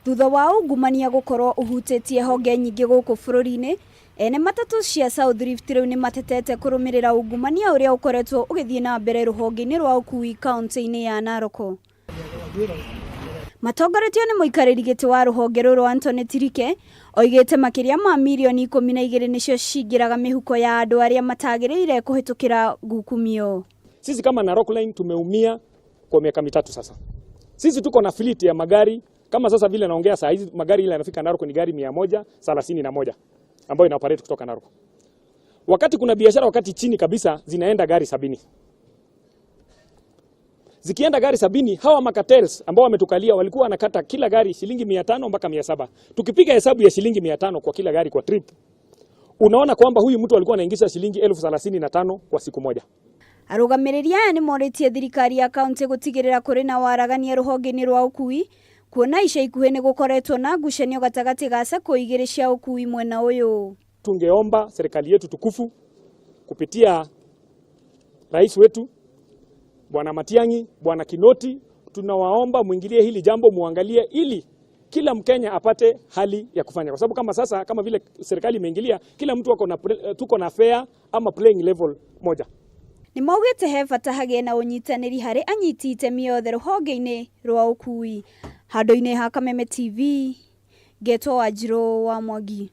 Thutha wa ungumania gukorwo uhutĩtie honge nyingĩ gũkũ bũrũri-inĩ, ene matatũ cia South Rift rĩu nĩ matetete kũrũmĩrĩra ungumania ũrĩa ũkoretwo ũgĩthiĩ na mbere rũhonge-inĩ rwa ũkui kaunti-inĩ ya Narok. Matongoretio nĩ mũikarĩri gĩtĩ wa rũhonge rũrũ Anthony Tirike, oigĩte makĩria ma milioni 12 nĩcio cingĩraga mĩhuko ya andũ arĩa matagĩrĩire kũhĩtũkĩra ngukumio. Sisi kama Narok Line tumeumia kwa miaka mitatu sasa. Sisi tuko na fleet ya magari kama sasa vile naongea saa hizi magari ile yanafika Narok ni gari 131 ambayo ina operate kutoka Narok. Wakati kuna biashara wakati chini kabisa zinaenda gari 70. Zikienda gari 70 hawa makatels ambao wametukalia walikuwa wanakata kila gari shilingi 500 mpaka 700. Tukipiga hesabu ya shilingi 500 kwa kila gari kwa trip, unaona kwamba huyu mtu alikuwa anaingisha shilingi 35,000 kwa siku moja. Arũgamĩrĩri aya nĩ morĩtie thirikari ya kaunti gũtigĩrĩra kũrĩ na waragania rũhonge-inĩ rwa ũkui, kuona ica ikuhĩ nĩ gũkoretwo na ngucanio gatagatĩ ga SACCO igĩrĩ cia ũkui mwena ũyũ. Tungeomba serikali yetu tukufu kupitia rais wetu Bwana Matiang'i, Bwana Kinoti, tunawaomba muingilie hili jambo, muangalie ili kila Mkenya apate hali ya kufanya. Kwa sababu kama sasa kama vile serikali imeingilia, kila mtu tuko na fair ama playing level moja. Nĩ maugĩte he bata hagĩe na ũnyitanĩri harĩ anyiti itemi othe rũhonge-inĩ rwa ũkui. Handũ-inĩ ha Kameme TV, Getwo Wanjirũ wa Mwangi.